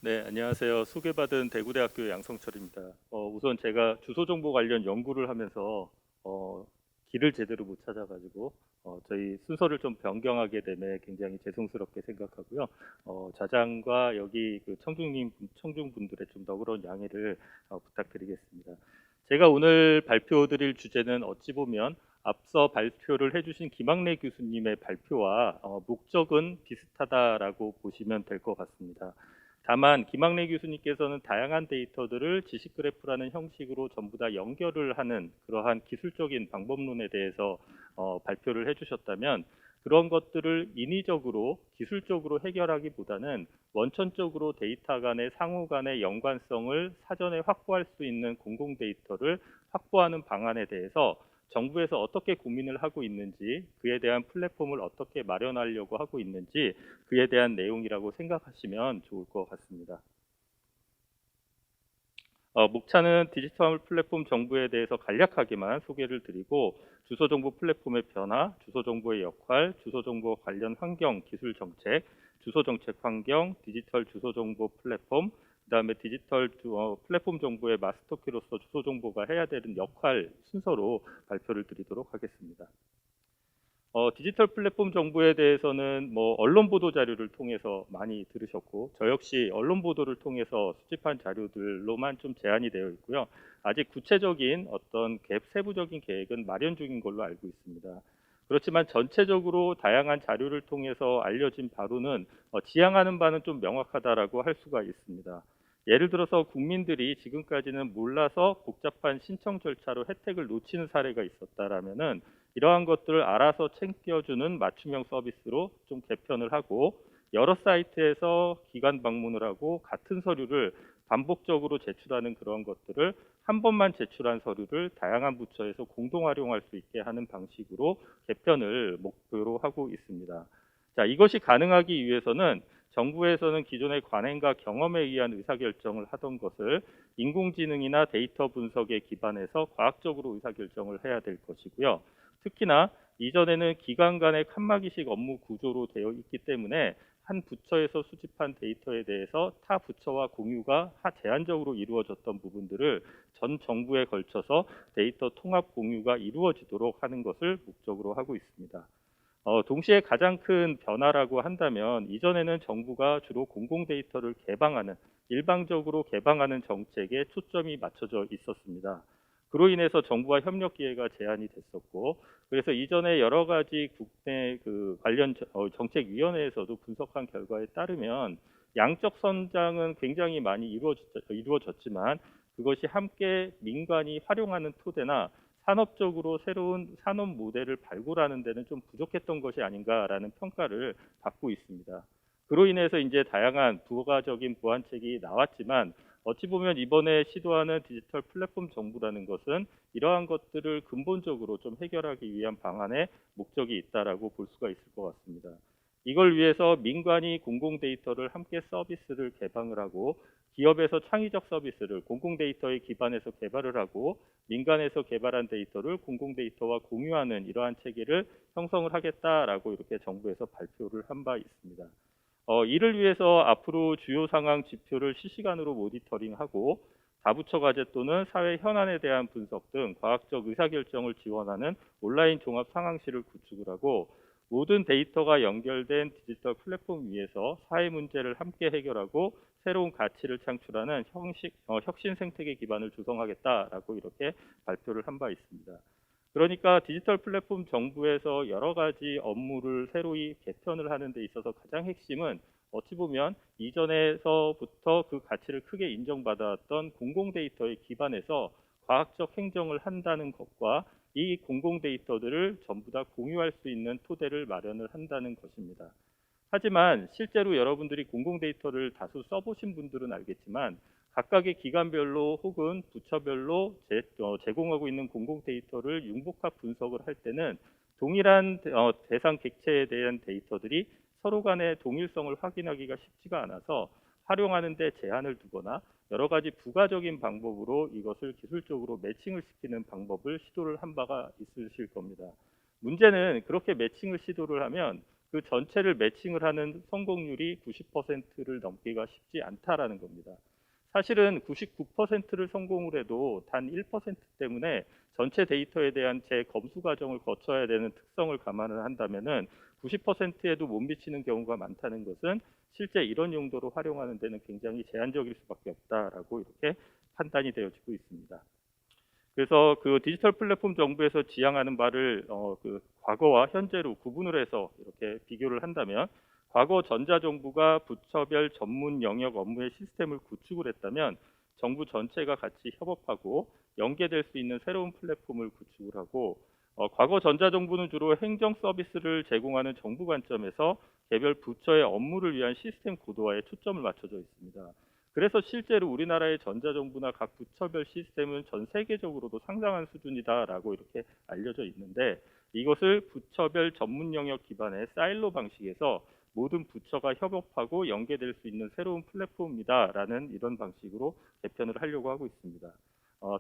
네, 안녕하세요. 소개받은 대구대학교 양성철입니다. 우선 제가 주소 정보 관련 연구를 하면서 길을 제대로 못 찾아가지고 저희 순서를 좀 변경하게 됨에 굉장히 죄송스럽게 생각하고요. 자장과 여기 그 청중분들의 좀 너그러운 양해를 부탁드리겠습니다. 제가 오늘 발표드릴 주제는 어찌 보면 앞서 발표를 해주신 김학래 교수님의 발표와 목적은 비슷하다라고 보시면 될 것 같습니다. 다만 김학래 교수님께서는 다양한 데이터들을 지식 그래프라는 형식으로 전부 다 연결을 하는 그러한 기술적인 방법론에 대해서 발표를 해주셨다면 그런 것들을 인위적으로 기술적으로 해결하기보다는 원천적으로 데이터 간의 상호 간의 연관성을 사전에 확보할 수 있는 공공 데이터를 확보하는 방안에 대해서 정부에서 어떻게 고민을 하고 있는지, 그에 대한 플랫폼을 어떻게 마련하려고 하고 있는지, 그에 대한 내용이라고 생각하시면 좋을 것 같습니다. 목차는 디지털 플랫폼 정보에 대해서 간략하게만 소개를 드리고 주소 정보 플랫폼의 변화, 주소 정보의 역할, 주소 정보 관련 환경, 기술 정책, 주소 정책 환경, 디지털 주소 정보 플랫폼, 그다음에 디지털 플랫폼 정보의 마스터키로서 주소 정보가 해야 되는 역할 순서로 발표를 드리도록 하겠습니다. 디지털 플랫폼 정보에 대해서는 뭐 언론 보도 자료를 통해서 많이 들으셨고 저 역시 언론 보도를 통해서 수집한 자료들로만 좀 제한이 되어 있고요. 아직 구체적인 어떤 세부적인 계획은 마련 중인 걸로 알고 있습니다. 그렇지만 전체적으로 다양한 자료를 통해서 알려진 바로는 지향하는 바는 좀 명확하다라고 할 수가 있습니다. 예를 들어서 국민들이 지금까지는 몰라서 복잡한 신청 절차로 혜택을 놓치는 사례가 있었다라면은 이러한 것들을 알아서 챙겨주는 맞춤형 서비스로 좀 개편을 하고 여러 사이트에서 기관 방문을 하고 같은 서류를 반복적으로 제출하는 그런 것들을 한 번만 제출한 서류를 다양한 부처에서 공동 활용할 수 있게 하는 방식으로 개편을 목표로 하고 있습니다. 자, 이것이 가능하기 위해서는 정부에서는 기존의 관행과 경험에 의한 의사결정을 하던 것을 인공지능이나 데이터 분석에 기반해서 과학적으로 의사결정을 해야 될 것이고요. 특히나 이전에는 기관 간의 칸막이식 업무 구조로 되어 있기 때문에 한 부처에서 수집한 데이터에 대해서 타 부처와 공유가 제한적으로 이루어졌던 부분들을 전 정부에 걸쳐서 데이터 통합 공유가 이루어지도록 하는 것을 목적으로 하고 있습니다. 동시에 가장 큰 변화라고 한다면 이전에는 정부가 주로 공공 데이터를 개방하는 일방적으로 개방하는 정책에 초점이 맞춰져 있었습니다. 그로 인해서 정부와 협력 기회가 제한이 됐었고 그래서 이전에 여러 가지 국내 그 관련 정책위원회에서도 분석한 결과에 따르면 양적 선장은 굉장히 많이 이루어졌지만 그것이 함께 민간이 활용하는 토대나 산업적으로 새로운 산업 모델을 발굴하는 데는 좀 부족했던 것이 아닌가라는 평가를 받고 있습니다. 그로 인해서 이제 다양한 부가적인 보완책이 나왔지만 어찌 보면 이번에 시도하는 디지털 플랫폼 정부라는 것은 이러한 것들을 근본적으로 좀 해결하기 위한 방안에 목적이 있다라고 볼 수가 있을 것 같습니다. 이걸 위해서 민간이 공공 데이터를 함께 서비스를 개방을 하고 기업에서 창의적 서비스를 공공 데이터에 기반해서 개발을 하고 민간에서 개발한 데이터를 공공 데이터와 공유하는 이러한 체계를 형성을 하겠다라고 이렇게 정부에서 발표를 한 바 있습니다. 이를 위해서 앞으로 주요 상황 지표를 실시간으로 모니터링하고 다부처 과제 또는 사회 현안에 대한 분석 등 과학적 의사결정을 지원하는 온라인 종합 상황실을 구축을 하고 모든 데이터가 연결된 디지털 플랫폼 위에서 사회 문제를 함께 해결하고 새로운 가치를 창출하는 혁신 생태계 기반을 조성하겠다라고 이렇게 발표를 한 바 있습니다. 그러니까 디지털 플랫폼 정부에서 여러 가지 업무를 새로이 개편을 하는 데 있어서 가장 핵심은 어찌 보면 이전에서부터 그 가치를 크게 인정받았던 공공 데이터에 기반해서 과학적 행정을 한다는 것과 이 공공 데이터들을 전부 다 공유할 수 있는 토대를 마련을 한다는 것입니다. 하지만 실제로 여러분들이 공공 데이터를 다수 써보신 분들은 알겠지만 각각의 기관별로 혹은 부처별로 제공하고 있는 공공 데이터를 융복합 분석을 할 때는 동일한 대상 객체에 대한 데이터들이 서로 간의 동일성을 확인하기가 쉽지가 않아서 활용하는 데 제한을 두거나 여러 가지 부가적인 방법으로 이것을 기술적으로 매칭을 시키는 방법을 시도를 한 바가 있으실 겁니다. 문제는 그렇게 매칭을 시도를 하면 그 전체를 매칭을 하는 성공률이 90%를 넘기가 쉽지 않다라는 겁니다. 사실은 99%를 성공을 해도 단 1% 때문에 전체 데이터에 대한 재검수 과정을 거쳐야 되는 특성을 감안을 한다면은 90%에도 못 미치는 경우가 많다는 것은 실제 이런 용도로 활용하는 데는 굉장히 제한적일 수밖에 없다라고 이렇게 판단이 되어지고 있습니다. 그래서 그 디지털 플랫폼 정부에서 지향하는 바를 그 과거와 현재로 구분을 해서 이렇게 비교를 한다면, 과거 전자정부가 부처별 전문 영역 업무의 시스템을 구축을 했다면 정부 전체가 같이 협업하고 연계될 수 있는 새로운 플랫폼을 구축을 하고, 과거 전자정부는 주로 행정 서비스를 제공하는 정부 관점에서 개별 부처의 업무를 위한 시스템 고도화에 초점을 맞춰져 있습니다. 그래서 실제로 우리나라의 전자정부나 각 부처별 시스템은 전 세계적으로도 상당한 수준이다라고 이렇게 알려져 있는데, 이것을 부처별 전문 영역 기반의 사일로 방식에서 모든 부처가 협업하고 연계될 수 있는 새로운 플랫폼이다라는 이런 방식으로 개편을 하려고 하고 있습니다.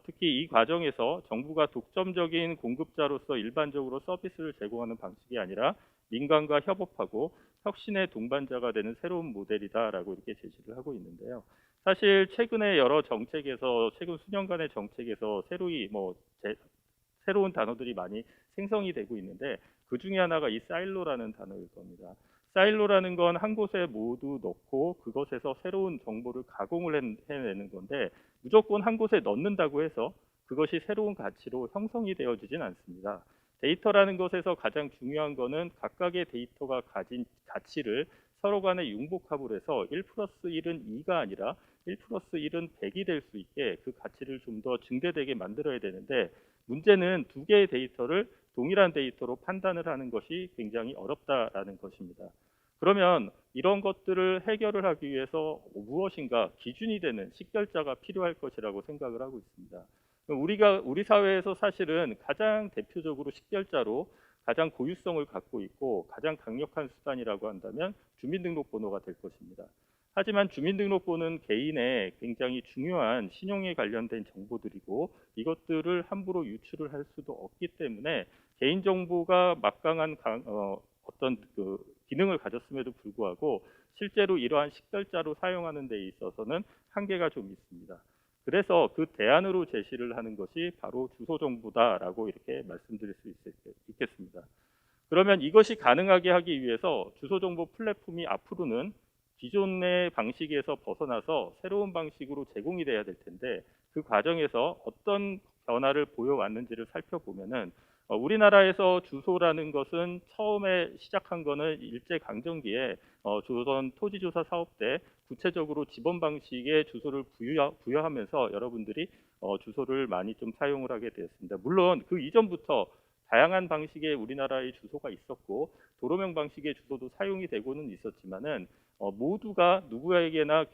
특히 이 과정에서 정부가 독점적인 공급자로서 일반적으로 서비스를 제공하는 방식이 아니라 민간과 협업하고 혁신의 동반자가 되는 새로운 모델이다라고 이렇게 제시를 하고 있는데요. 사실 최근에 여러 정책에서, 최근 수년간의 정책에서 새로운 단어들이 많이 생성이 되고 있는데, 그 중에 하나가 이 사일로라는 단어일 겁니다. 사일로라는 건 한 곳에 모두 넣고 그것에서 새로운 정보를 가공을 해내는 건데, 무조건 한 곳에 넣는다고 해서 그것이 새로운 가치로 형성이 되어지진 않습니다. 데이터라는 것에서 가장 중요한 거는 각각의 데이터가 가진 가치를 서로 간에 융복합을 해서 1 플러스 1은 2가 아니라 1 플러스 1은 100이 될 수 있게 그 가치를 좀 더 증대되게 만들어야 되는데, 문제는 두 개의 데이터를 동일한 데이터로 판단을 하는 것이 굉장히 어렵다라는 것입니다. 그러면 이런 것들을 해결을 하기 위해서 무엇인가 기준이 되는 식별자가 필요할 것이라고 생각을 하고 있습니다. 우리 사회에서 사실은 가장 대표적으로 식별자로 가장 고유성을 갖고 있고 가장 강력한 수단이라고 한다면 주민등록번호가 될 것입니다. 하지만 주민등록번호는 개인의 굉장히 중요한 신용에 관련된 정보들이고, 이것들을 함부로 유출을 할 수도 없기 때문에 개인정보가 막강한 어떤 그 기능을 가졌음에도 불구하고 실제로 이러한 식별자로 사용하는 데 있어서는 한계가 좀 있습니다. 그래서 그 대안으로 제시를 하는 것이 바로 주소정보다라고 이렇게 말씀드릴 수 있겠습니다. 그러면 이것이 가능하게 하기 위해서 주소정보 플랫폼이 앞으로는 기존의 방식에서 벗어나서 새로운 방식으로 제공이 돼야 될 텐데, 그 과정에서 어떤 변화를 보여왔는지를 살펴보면은, 우리나라에서 주소라는 것은 처음에 시작한 거는 일제강점기에 조선 토지조사 사업 때 구체적으로 지번 방식의 주소를 부여하면서 여러분들이 주소를 많이 좀 사용을 하게 되었습니다. 물론 그 이전부터 다양한 방식의 우리나라의 주소가 있었고 도로명 방식의 주소도 사용이 되고는 있었지만은, 모두가 누구에게나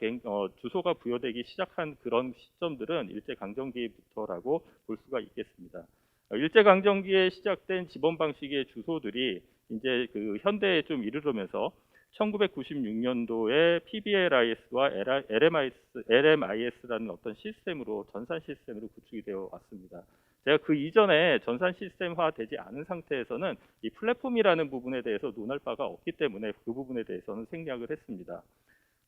주소가 부여되기 시작한 그런 시점들은 일제강점기부터라고 볼 수가 있겠습니다. 일제강점기에 시작된 지번 방식의 주소들이 이제 그 현대에 좀 이르르면서 1996년도에 PBLIS와 LMIS라는 어떤 시스템으로, 전산 시스템으로 구축이 되어 왔습니다. 제가 그 이전에 전산 시스템화 되지 않은 상태에서는 이 플랫폼이라는 부분에 대해서 논할 바가 없기 때문에 그 부분에 대해서는 생략을 했습니다.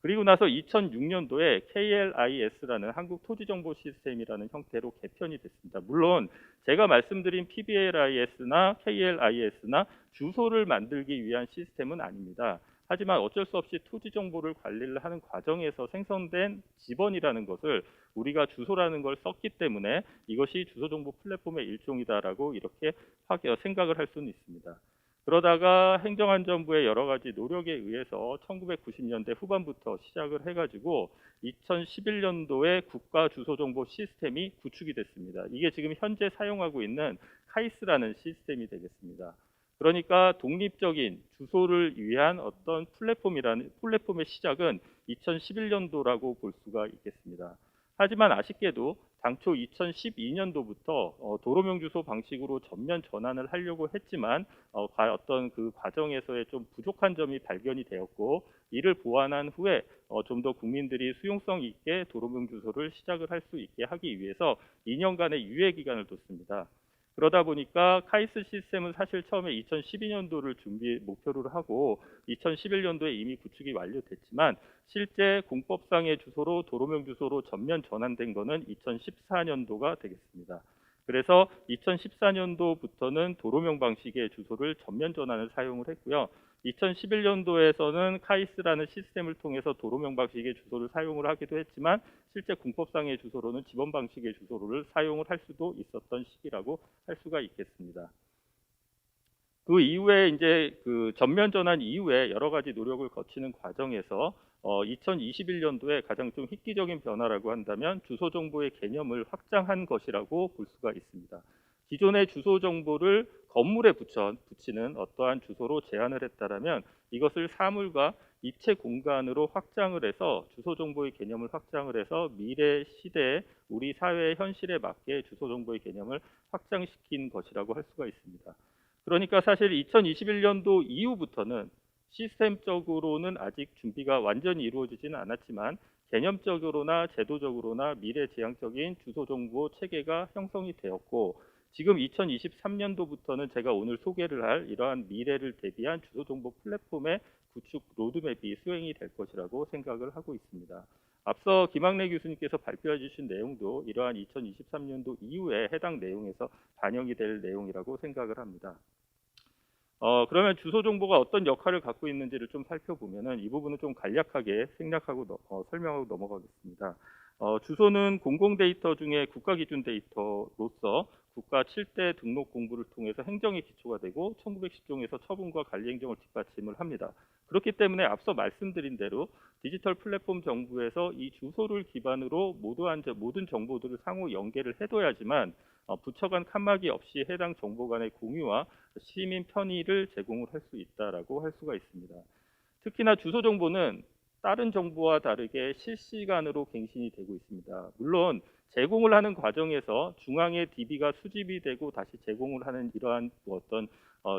그리고 나서 2006년도에 KLIS라는 한국토지정보 시스템이라는 형태로 개편이 됐습니다. 물론 제가 말씀드린 PBLIS나 KLIS나 주소를 만들기 위한 시스템은 아닙니다. 하지만 어쩔 수 없이 토지 정보를 관리를 하는 과정에서 생성된 지번이라는 것을 우리가 주소라는 걸 썼기 때문에 이것이 주소정보 플랫폼의 일종이다라고 이렇게 생각을 할 수는 있습니다. 그러다가 행정안전부의 여러 가지 노력에 의해서 1990년대 후반부터 시작을 해가지고 2011년도에 국가주소정보 시스템이 구축이 됐습니다. 이게 지금 현재 사용하고 있는 카이스라는 시스템이 되겠습니다. 그러니까 독립적인 주소를 위한 어떤 플랫폼의 시작은 2011년도라고 볼 수가 있겠습니다. 하지만 아쉽게도 당초 2012년도부터 도로명 주소 방식으로 전면 전환을 하려고 했지만 어떤 그 과정에서의 좀 부족한 점이 발견이 되었고, 이를 보완한 후에 좀 더 국민들이 수용성 있게 도로명 주소를 시작을 할 수 있게 하기 위해서 2년간의 유예 기간을 뒀습니다. 그러다 보니까 카이스 시스템은 사실 처음에 2012년도를 목표를 하고 2011년도에 이미 구축이 완료됐지만 실제 공법상의 주소로 도로명 주소로 전면 전환된 거는 2014년도가 되겠습니다. 그래서 2014년도부터는 도로명 방식의 주소를 전면 전환을 사용을 했고요. 2011년도에서는 카이스라는 시스템을 통해서 도로명 방식의 주소를 사용을 하기도 했지만 실제 공법상의 주소로는 지번 방식의 주소를 사용을 할 수도 있었던 시기라고 할 수가 있겠습니다. 그 이후에 이제 그 전면 전환 이후에 여러 가지 노력을 거치는 과정에서 2021년도에 가장 좀 획기적인 변화라고 한다면 주소 정보의 개념을 확장한 것이라고 볼 수가 있습니다. 기존의 주소 정보를 건물에 붙이는 어떠한 주소로 제한을 했다라면 이것을 사물과 입체 공간으로 확장을 해서 주소 정보의 개념을 확장을 해서 미래 시대에 우리 사회의 현실에 맞게 주소 정보의 개념을 확장시킨 것이라고 할 수가 있습니다. 그러니까 사실 2021년도 이후부터는 시스템적으로는 아직 준비가 완전히 이루어지지는 않았지만 개념적으로나 제도적으로나 미래지향적인 주소정보 체계가 형성이 되었고 지금 2023년도부터는 제가 오늘 소개를 할 이러한 미래를 대비한 주소정보 플랫폼의 구축 로드맵이 수행이 될 것이라고 생각을 하고 있습니다. 앞서 김학래 교수님께서 발표해 주신 내용도 이러한 2023년도 이후에 해당 내용에서 반영이 될 내용이라고 생각을 합니다. 그러면 주소 정보가 어떤 역할을 갖고 있는지를 좀 살펴보면은 이 부분은 좀 간략하게 생략하고 설명하고 넘어가겠습니다. 주소는 공공 데이터 중에 국가 기준 데이터로서 국가 7대 등록 공부를 통해서 행정의 기초가 되고 1910종에서 처분과 관리 행정을 뒷받침을 합니다. 그렇기 때문에 앞서 말씀드린 대로 디지털 플랫폼 정부에서 이 주소를 기반으로 모든 정보들을 상호 연계를 해둬야지만 부처 간 칸막이 없이 해당 정보 간의 공유와 시민 편의를 제공을 할 수 있다라고 할 수가 있습니다. 특히나 주소 정보는 다른 정보와 다르게 실시간으로 갱신이 되고 있습니다. 물론 제공을 하는 과정에서 중앙에 DB가 수집이 되고 다시 제공을 하는 이러한 어떤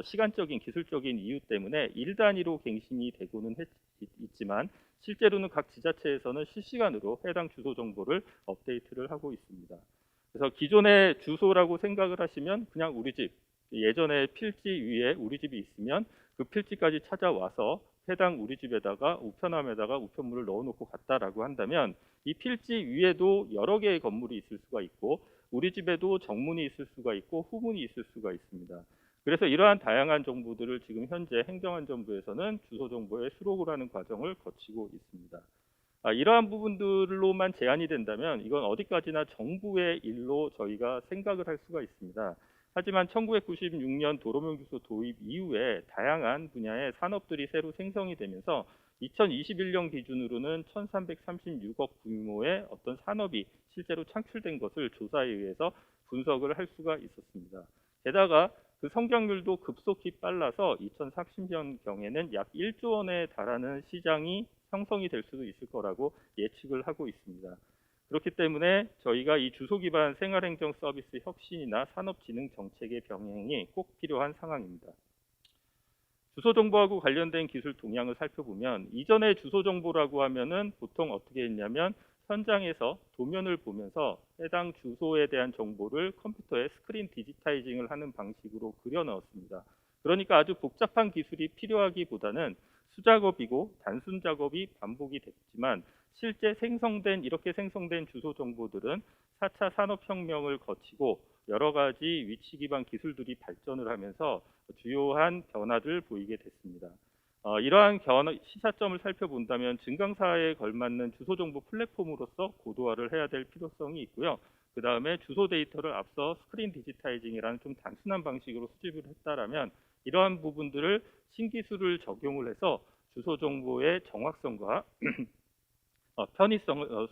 시간적인 기술적인 이유 때문에 일 단위로 갱신이 되고는 있지만 실제로는 각 지자체에서는 실시간으로 해당 주소 정보를 업데이트를 하고 있습니다. 그래서 기존의 주소라고 생각을 하시면 그냥 우리 집, 예전에 필지 위에 우리 집이 있으면 그 필지까지 찾아와서 해당 우리 집에다가 우편함에다가 우편물을 넣어놓고 갔다라고 한다면 이 필지 위에도 여러 개의 건물이 있을 수가 있고 우리 집에도 정문이 있을 수가 있고 후문이 있을 수가 있습니다. 그래서 이러한 다양한 정보들을 지금 현재 행정안전부에서는 주소 정보에 수록을 하는 과정을 거치고 있습니다. 이러한 부분들로만 제한이 된다면 이건 어디까지나 정부의 일로 저희가 생각을 할 수가 있습니다. 하지만 1996년 도로명 주소 도입 이후에 다양한 분야의 산업들이 새로 생성이 되면서 2021년 기준으로는 1336억 규모의 어떤 산업이 실제로 창출된 것을 조사에 의해서 분석을 할 수가 있었습니다. 게다가 그 성장률도 급속히 빨라서 2030년경에는 약 1조 원에 달하는 시장이 형성이 될 수도 있을 거라고 예측을 하고 있습니다. 그렇기 때문에 저희가 이 주소 기반 생활행정 서비스 혁신이나 산업진흥 정책의 병행이 꼭 필요한 상황입니다. 주소 정보하고 관련된 기술 동향을 살펴보면 이전의 주소 정보라고 하면은 보통 어떻게 했냐면 현장에서 도면을 보면서 해당 주소에 대한 정보를 컴퓨터에 스크린 디지타이징을 하는 방식으로 그려 넣었습니다. 그러니까 아주 복잡한 기술이 필요하기보다는 수작업이고 단순 작업이 반복이 됐지만 실제 이렇게 생성된 주소 정보들은 4차 산업혁명을 거치고 여러 가지 위치 기반 기술들이 발전을 하면서 주요한 변화를 보이게 됐습니다. 이러한 시사점을 살펴본다면 증강사에 걸맞는 주소 정보 플랫폼으로서 고도화를 해야 될 필요성이 있고요. 그 다음에 주소 데이터를 앞서 스크린 디지타이징이라는 좀 단순한 방식으로 수집을 했다라면 이러한 부분들을 신기술을 적용을 해서 주소 정보의 정확성과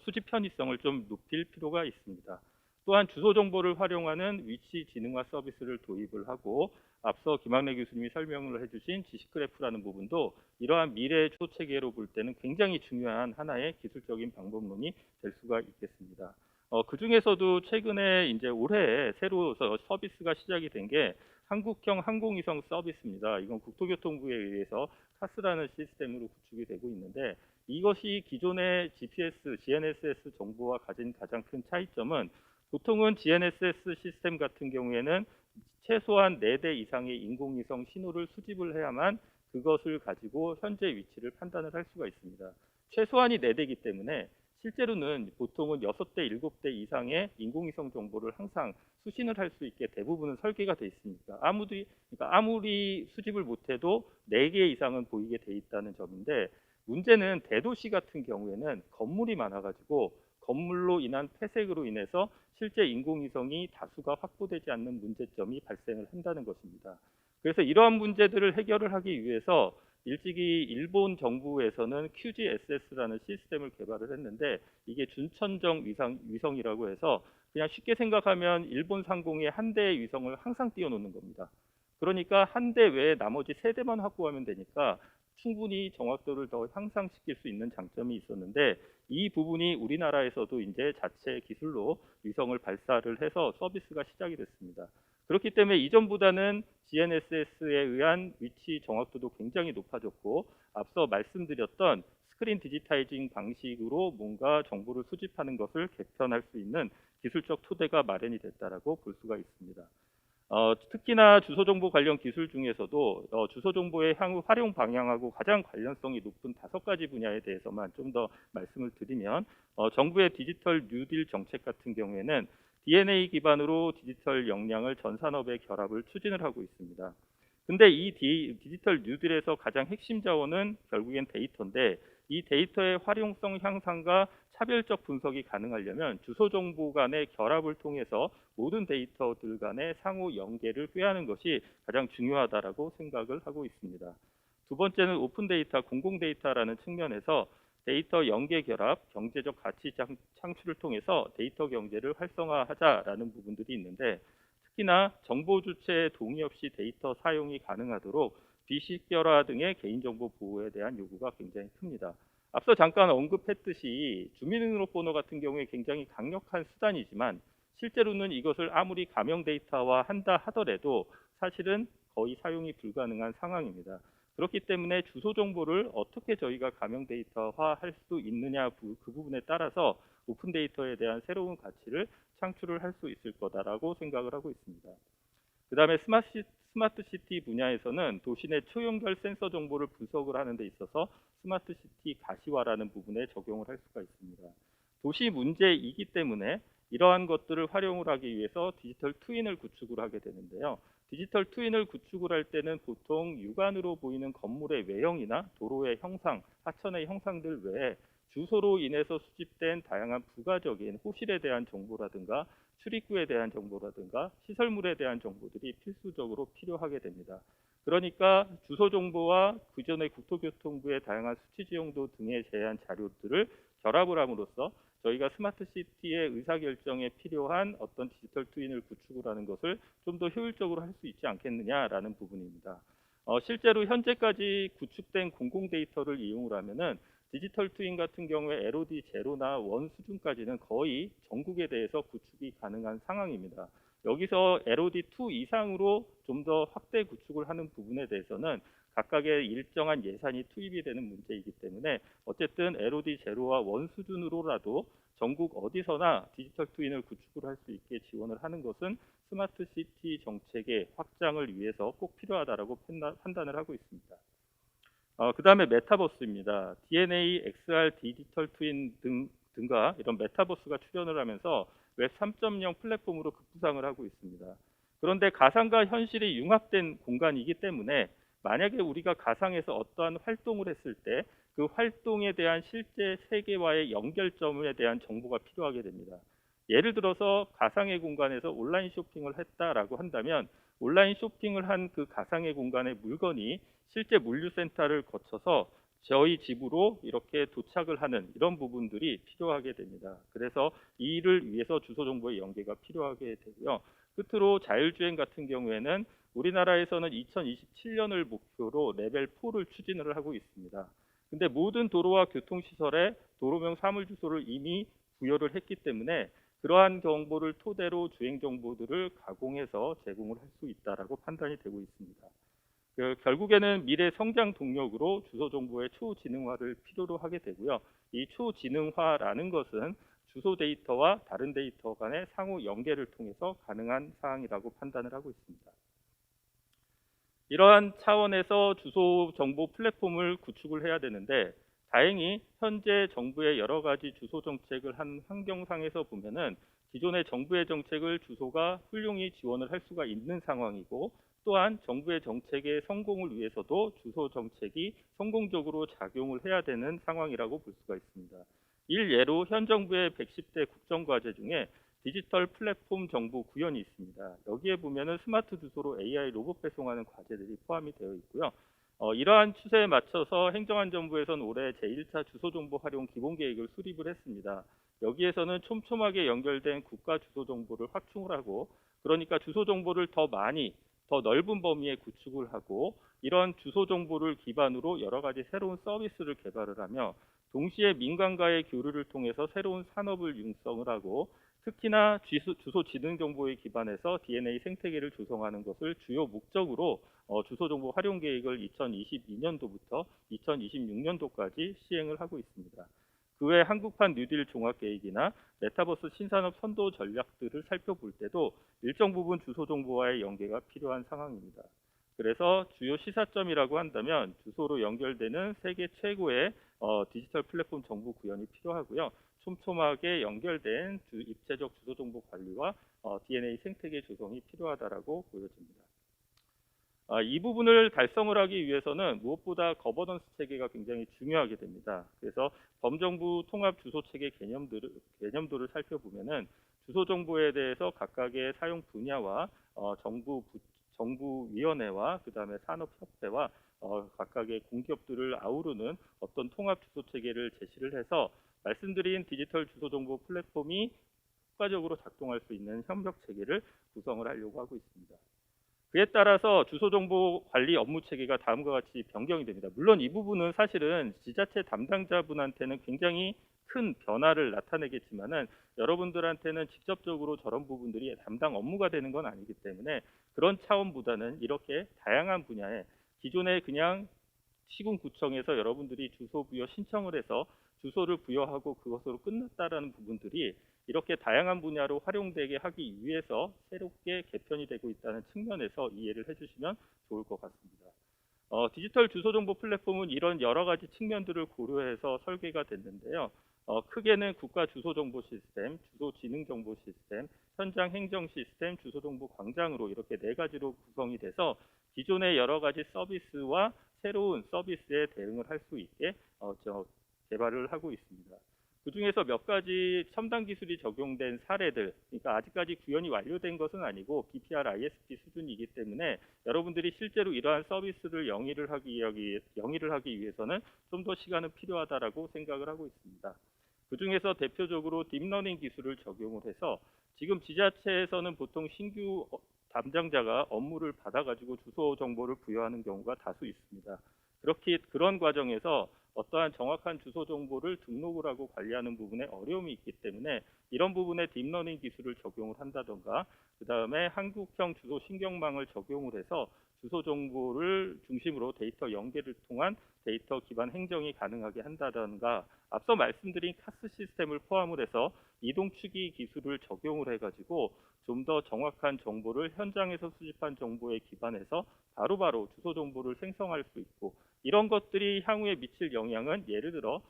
수집 편의성을 좀 높일 필요가 있습니다. 또한 주소 정보를 활용하는 위치 지능화 서비스를 도입을 하고 앞서 김학래 교수님이 설명을 해주신 지시그래프라는 부분도 이러한 미래의 주소 체계로 볼 때는 굉장히 중요한 하나의 기술적인 방법론이 될 수가 있겠습니다. 그 중에서도 최근에 이제 올해 새로 서비스가 시작이 된 게 한국형 항공위성 서비스입니다. 이건 국토교통부에 의해서 카스라는 시스템으로 구축이 되고 있는데 이것이 기존의 GPS, GNSS 정보와 가진 가장 큰 차이점은 보통은 GNSS 시스템 같은 경우에는 최소한 4대 이상의 인공위성 신호를 수집을 해야만 그것을 가지고 현재 위치를 판단을 할 수가 있습니다. 최소한이 4대이기 때문에 실제로는 보통은 6대, 7대 이상의 인공위성 정보를 항상 수신을 할 수 있게 대부분은 설계가 돼 있으니까 그러니까 아무리 수집을 못해도 4개 이상은 보이게 돼 있다는 점인데, 문제는 대도시 같은 경우에는 건물이 많아가지고 건물로 인한 폐색으로 인해서 실제 인공위성이 다수가 확보되지 않는 문제점이 발생을 한다는 것입니다. 그래서 이러한 문제들을 해결을 하기 위해서 일찍이 일본 정부에서는 QGSS라는 시스템을 개발을 했는데, 이게 준천정 위성이라고 해서 그냥 쉽게 생각하면 일본 상공에 한 대의 위성을 항상 띄워놓는 겁니다. 그러니까 한 대 외에 나머지 3대만 확보하면 되니까 충분히 정확도를 더 향상시킬 수 있는 장점이 있었는데, 이 부분이 우리나라에서도 이제 자체 기술로 위성을 발사를 해서 서비스가 시작이 됐습니다. 그렇기 때문에 이전보다는 GNSS에 의한 위치 정확도도 굉장히 높아졌고, 앞서 말씀드렸던 스크린 디지타이징 방식으로 뭔가 정보를 수집하는 것을 개편할 수 있는 기술적 토대가 마련이 됐다라고 볼 수가 있습니다. 특히나 주소 정보 관련 기술 중에서도 주소 정보의 향후 활용 방향하고 가장 관련성이 높은 5가지 분야에 대해서만 좀 더 말씀을 드리면, 정부의 디지털 뉴딜 정책 같은 경우에는 DNA 기반으로 디지털 역량을 전 산업의 결합을 추진을 하고 있습니다. 근데 이 디지털 뉴딜에서 가장 핵심 자원은 결국엔 데이터인데, 이 데이터의 활용성 향상과 차별적 분석이 가능하려면 주소 정보 간의 결합을 통해서 모든 데이터들 간의 상호 연계를 꾀하는 것이 가장 중요하다라고 생각을 하고 있습니다. 두 번째는 오픈 데이터, 공공 데이터라는 측면에서 데이터 연계 결합, 경제적 가치 창출을 통해서 데이터 경제를 활성화하자라는 부분들이 있는데, 특히나 정보 주체의 동의 없이 데이터 사용이 가능하도록 비식별화 등의 개인정보 보호에 대한 요구가 굉장히 큽니다. 앞서 잠깐 언급했듯이 주민등록번호 같은 경우에 굉장히 강력한 수단이지만, 실제로는 이것을 아무리 가명 데이터화 한다 하더라도 사실은 거의 사용이 불가능한 상황입니다. 그렇기 때문에 주소 정보를 어떻게 저희가 가명 데이터화 할 수 있느냐, 그 부분에 따라서 오픈 데이터에 대한 새로운 가치를 창출을 할 수 있을 거다라고 생각을 하고 있습니다. 그 다음에 스마트 시티 분야에서는 도시 내 초연결 센서 정보를 분석을 하는 데 있어서 스마트 시티 가시화라는 부분에 적용을 할 수가 있습니다. 도시 문제이기 때문에 이러한 것들을 활용을 하기 위해서 디지털 트윈을 구축을 하게 되는데요. 디지털 트윈을 구축을 할 때는 보통 육안으로 보이는 건물의 외형이나 도로의 형상, 하천의 형상들 외에 주소로 인해서 수집된 다양한 부가적인 호실에 대한 정보라든가 출입구에 대한 정보라든가 시설물에 대한 정보들이 필수적으로 필요하게 됩니다. 그러니까 주소 정보와 그전의 국토교통부의 다양한 수치 지형도 등에 대한 자료들을 결합을 함으로써 저희가 스마트 시티의 의사결정에 필요한 어떤 디지털 트윈을 구축을 하는 것을 좀 더 효율적으로 할 수 있지 않겠느냐라는 부분입니다. 실제로 현재까지 구축된 공공 데이터를 이용을 하면은 디지털 트윈 같은 경우에 LOD 제로나 1 수준까지는 거의 전국에 대해서 구축이 가능한 상황입니다. 여기서 LOD 2 이상으로 좀 더 확대 구축을 하는 부분에 대해서는 각각의 일정한 예산이 투입이 되는 문제이기 때문에 어쨌든 LOD 제로와 1 수준으로라도 전국 어디서나 디지털 트윈을 구축을 할 수 있게 지원을 하는 것은 스마트 시티 정책의 확장을 위해서 꼭 필요하다라고 판단을 하고 있습니다. 그 다음에 메타버스입니다. DNA, XR, 디지털 트윈 등과 이런 메타버스가 출현을 하면서 웹 3.0 플랫폼으로 급부상을 하고 있습니다. 그런데 가상과 현실이 융합된 공간이기 때문에 만약에 우리가 가상에서 어떠한 활동을 했을 때 그 활동에 대한 실제 세계와의 연결점에 대한 정보가 필요하게 됩니다. 예를 들어서 가상의 공간에서 온라인 쇼핑을 했다라고 한다면 온라인 쇼핑을 한 그 가상의 공간의 물건이 실제 물류센터를 거쳐서 저희 집으로 이렇게 도착을 하는 이런 부분들이 필요하게 됩니다. 그래서 이를 위해서 주소 정보의 연계가 필요하게 되고요. 끝으로 자율주행 같은 경우에는 우리나라에서는 2027년을 목표로 레벨 4를 추진을 하고 있습니다. 근데 모든 도로와 교통시설에 도로명 사물 주소를 이미 부여를 했기 때문에 그러한 정보를 토대로 주행 정보들을 가공해서 제공을 할 수 있다라고 판단이 되고 있습니다. 결국에는 미래 성장 동력으로 주소 정보의 초지능화를 필요로 하게 되고요. 이 초지능화라는 것은 주소 데이터와 다른 데이터 간의 상호 연계를 통해서 가능한 사항이라고 판단을 하고 있습니다. 이러한 차원에서 주소 정보 플랫폼을 구축을 해야 되는데, 다행히 현재 정부의 여러 가지 주소 정책을 한 환경상에서 보면은 기존의 정부의 정책을 주소가 훌륭히 지원을 할 수가 있는 상황이고, 또한 정부의 정책의 성공을 위해서도 주소 정책이 성공적으로 작용을 해야 되는 상황이라고 볼 수가 있습니다. 일예로 현 정부의 110대 국정과제 중에 디지털 플랫폼 정보 구현이 있습니다. 여기에 보면은 스마트 주소로 AI 로봇 배송하는 과제들이 포함이 되어 있고요. 이러한 추세에 맞춰서 행정안전부에서는 올해 제1차 주소정보 활용 기본계획을 수립을 했습니다. 여기에서는 촘촘하게 연결된 국가 주소 정보를 확충을 하고, 그러니까 주소 정보를 더 많이, 더 넓은 범위에 구축을 하고, 이런 주소 정보를 기반으로 여러 가지 새로운 서비스를 개발을 하며, 동시에 민간과의 교류를 통해서 새로운 산업을 융성을 하고, 특히나 주소 지능 정보에 기반해서 DNA 생태계를 조성하는 것을 주요 목적으로 주소 정보 활용 계획을 2022년도부터 2026년도까지 시행을 하고 있습니다. 그 외 한국판 뉴딜 종합 계획이나 메타버스 신산업 선도 전략들을 살펴볼 때도 일정 부분 주소 정보와의 연계가 필요한 상황입니다. 그래서 주요 시사점이라고 한다면 주소로 연결되는 세계 최고의 디지털 플랫폼 정보 구현이 필요하고요. 촘촘하게 연결된 입체적 주소 정보 관리와 DNA 생태계 조성이 필요하다라고 보여집니다. 이 부분을 달성을 하기 위해서는 무엇보다 거버넌스 체계가 굉장히 중요하게 됩니다. 그래서 범정부 통합 주소 체계 개념도를 살펴보면은 주소 정보에 대해서 각각의 사용 분야와 정부위원회와 그다음에 산업협회와 각각의 공기업들을 아우르는 어떤 통합 주소 체계를 제시를 해서 말씀드린 디지털 주소 정보 플랫폼이 효과적으로 작동할 수 있는 협력 체계를 구성을 하려고 하고 있습니다. 그에 따라서 주소 정보 관리 업무 체계가 다음과 같이 변경이 됩니다. 물론 이 부분은 사실은 지자체 담당자분한테는 굉장히 큰 변화를 나타내겠지만은 여러분들한테는 직접적으로 저런 부분들이 담당 업무가 되는 건 아니기 때문에 그런 차원보다는 이렇게 다양한 분야에 기존에 그냥 시군구청에서 여러분들이 주소 부여 신청을 해서 주소를 부여하고 그것으로 끝났다라는 부분들이 이렇게 다양한 분야로 활용되게 하기 위해서 새롭게 개편이 되고 있다는 측면에서 이해를 해주시면 좋을 것 같습니다. 디지털 주소 정보 플랫폼은 이런 여러 가지 측면들을 고려해서 설계가 됐는데요. 크게는 국가 주소 정보 시스템, 주소 지능 정보 시스템, 현장 행정 시스템, 주소 정보 광장으로 이렇게 네 가지로 구성이 돼서 기존의 여러 가지 서비스와 새로운 서비스에 대응을 할 수 있게 개발을 하고 있습니다. 그 중에서 몇 가지 첨단 기술이 적용된 사례들, 그러니까 아직까지 구현이 완료된 것은 아니고 BPR ISP 수준이기 때문에 여러분들이 실제로 이러한 서비스를 영위를 하기 위해서는 좀 더 시간은 필요하다라고 생각을 하고 있습니다. 그 중에서 대표적으로 딥러닝 기술을 적용을 해서 지금 지자체에서는 보통 신규 담당자가 업무를 받아가지고 주소 정보를 부여하는 경우가 다수 있습니다. 그런 과정에서 어떠한 정확한 주소 정보를 등록을 하고 관리하는 부분에 어려움이 있기 때문에 이런 부분에 딥러닝 기술을 적용을 한다던가 그 다음에 한국형 주소 신경망을 적용을 해서 주소 정보를 중심으로 데이터 연계를 통한 데이터 기반 행정이 가능하게 한다던가 앞서 말씀드린 카스 시스템을 포함을 해서 이동 추기 기술을 적용을 해가지고 좀 더 정확한 정보를 현장에서 수집한 정보에 기반해서 바로바로 주소 정보를 생성할 수 있고 이런 것들이 향후에 미칠 영향은 예를 들어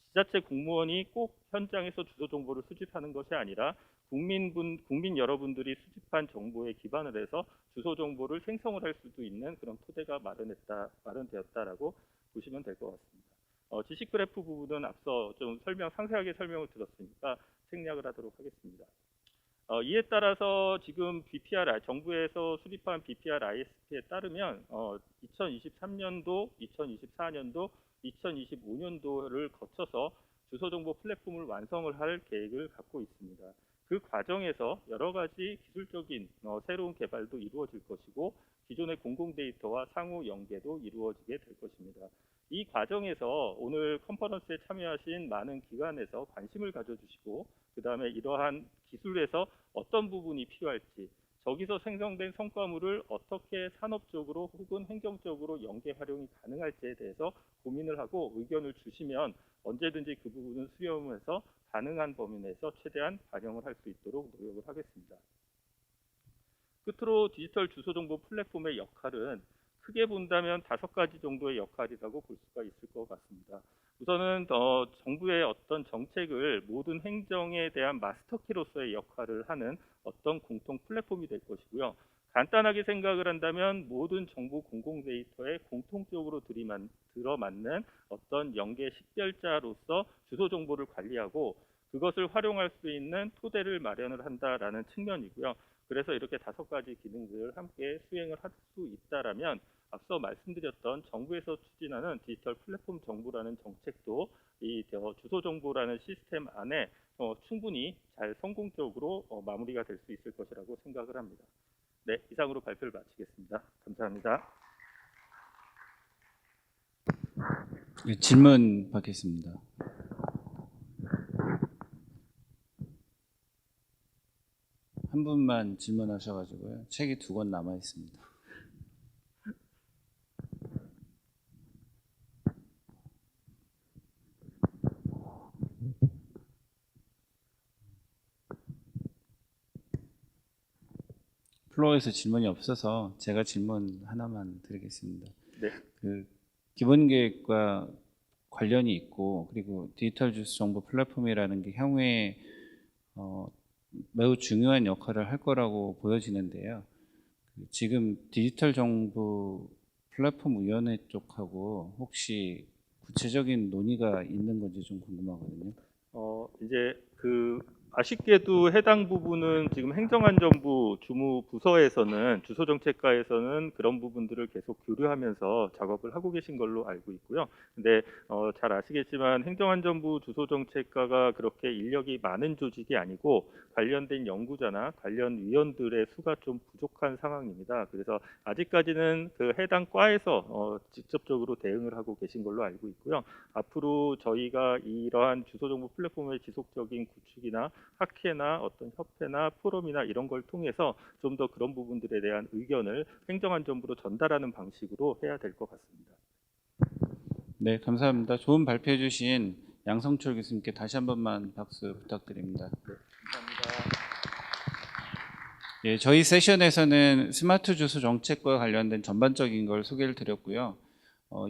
지자체 공무원이 꼭 현장에서 주소 정보를 수집하는 것이 아니라 국민 여러분들이 수집한 정보에 기반을 해서 주소 정보를 생성을 할 수도 있는 그런 토대가 마련되었다라고 보시면 될 것 같습니다. 지식 그래프 부분은 앞서 좀 상세하게 설명을 드렸으니까 생략을 하도록 하겠습니다. 이에 따라서 지금 정부에서 수립한 BPR ISP에 따르면 2023년도, 2024년도, 2025년도를 거쳐서 주소정보 플랫폼을 완성을 할 계획을 갖고 있습니다. 그 과정에서 여러 가지 기술적인 새로운 개발도 이루어질 것이고 기존의 공공 데이터와 상호 연계도 이루어지게 될 것입니다. 이 과정에서 오늘 컨퍼런스에 참여하신 많은 기관에서 관심을 가져주시고 그 다음에 이러한 기술에서 어떤 부분이 필요할지 저기서 생성된 성과물을 어떻게 산업적으로 혹은 행정적으로 연계 활용이 가능할지에 대해서 고민을 하고 의견을 주시면 언제든지 그 부분은 수렴해서 가능한 범위 내에서 최대한 반영을 할 수 있도록 노력을 하겠습니다. 끝으로 디지털 주소 정보 플랫폼의 역할은 크게 본다면 5가지 정도의 역할이라고 볼 수가 있을 것 같습니다. 우선은 정부의 어떤 정책을 모든 행정에 대한 마스터키로서의 역할을 하는 어떤 공통 플랫폼이 될 것이고요. 간단하게 생각을 한다면 모든 정부 공공 데이터에 공통적으로 들어맞는 어떤 연계 식별자로서 주소 정보를 관리하고 그것을 활용할 수 있는 토대를 마련을 한다라는 측면이고요. 그래서 이렇게 5가지 기능들을 함께 수행을 할 수 있다라면 앞서 말씀드렸던 정부에서 추진하는 디지털 플랫폼 정부라는 정책도 이 주소 정보라는 시스템 안에 충분히 잘 성공적으로 마무리가 될 수 있을 것이라고 생각을 합니다. 네, 이상으로 발표를 마치겠습니다. 감사합니다. 네, 질문 받겠습니다. 한 분만 질문하셔가지고요. 책이 2권 남아 있습니다. 플로어에서 질문이 없어서 제가 질문 하나만 드리겠습니다. 네. 그 기본계획과 관련이 있고 그리고 디지털 주소 정보 플랫폼이라는 게 향후에 매우 중요한 역할을 할 거라고 보여지는데요. 지금 디지털 정보 플랫폼 위원회 쪽하고 혹시 구체적인 논의가 있는 건지 좀 궁금하거든요. 이제 아쉽게도 해당 부분은 지금 행정안전부 주무부서에서는 주소정책과에서는 그런 부분들을 계속 교류하면서 작업을 하고 계신 걸로 알고 있고요. 근데 잘 아시겠지만 행정안전부 주소정책과가 그렇게 인력이 많은 조직이 아니고 관련된 연구자나 관련 위원들의 수가 좀 부족한 상황입니다. 그래서 아직까지는 그 해당 과에서 직접적으로 대응을 하고 계신 걸로 알고 있고요. 앞으로 저희가 이러한 주소정보 플랫폼의 지속적인 구축이나 학회나 어떤 협회나 포럼이나 이런 걸 통해서 좀 더 그런 부분들에 대한 의견을 행정안전부로 전달하는 방식으로 해야 될 것 같습니다. 네, 감사합니다. 좋은 발표해 주신 양성철 교수님께 다시 한 번만 박수 부탁드립니다. 네, 감사합니다. 예, 저희 세션에서는 스마트 주소 정책과 관련된 전반적인 걸 소개를 드렸고요.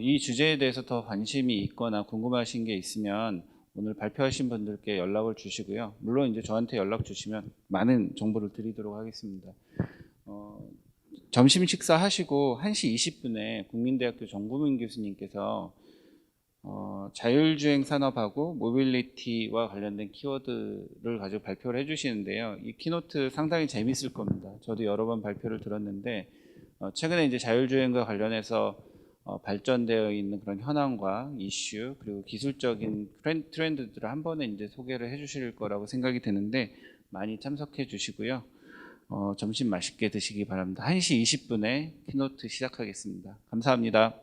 이 주제에 대해서 더 관심이 있거나 궁금하신 게 있으면 오늘 발표하신 분들께 연락을 주시고요. 물론 이제 저한테 연락 주시면 많은 정보를 드리도록 하겠습니다. 점심 식사하시고 1시 20분에 국민대학교 정구민 교수님께서 자율주행 산업하고 모빌리티와 관련된 키워드를 가지고 발표를 해주시는데요. 이 키노트 상당히 재밌을 겁니다. 저도 여러 번 발표를 들었는데 최근에 이제 자율주행과 관련해서 발전되어 있는 그런 현황과 이슈 그리고 기술적인 트렌드들을 한 번에 이제 소개를 해주실 거라고 생각이 드는데 많이 참석해 주시고요. 점심 맛있게 드시기 바랍니다. 1시 20분에 키노트 시작하겠습니다. 감사합니다.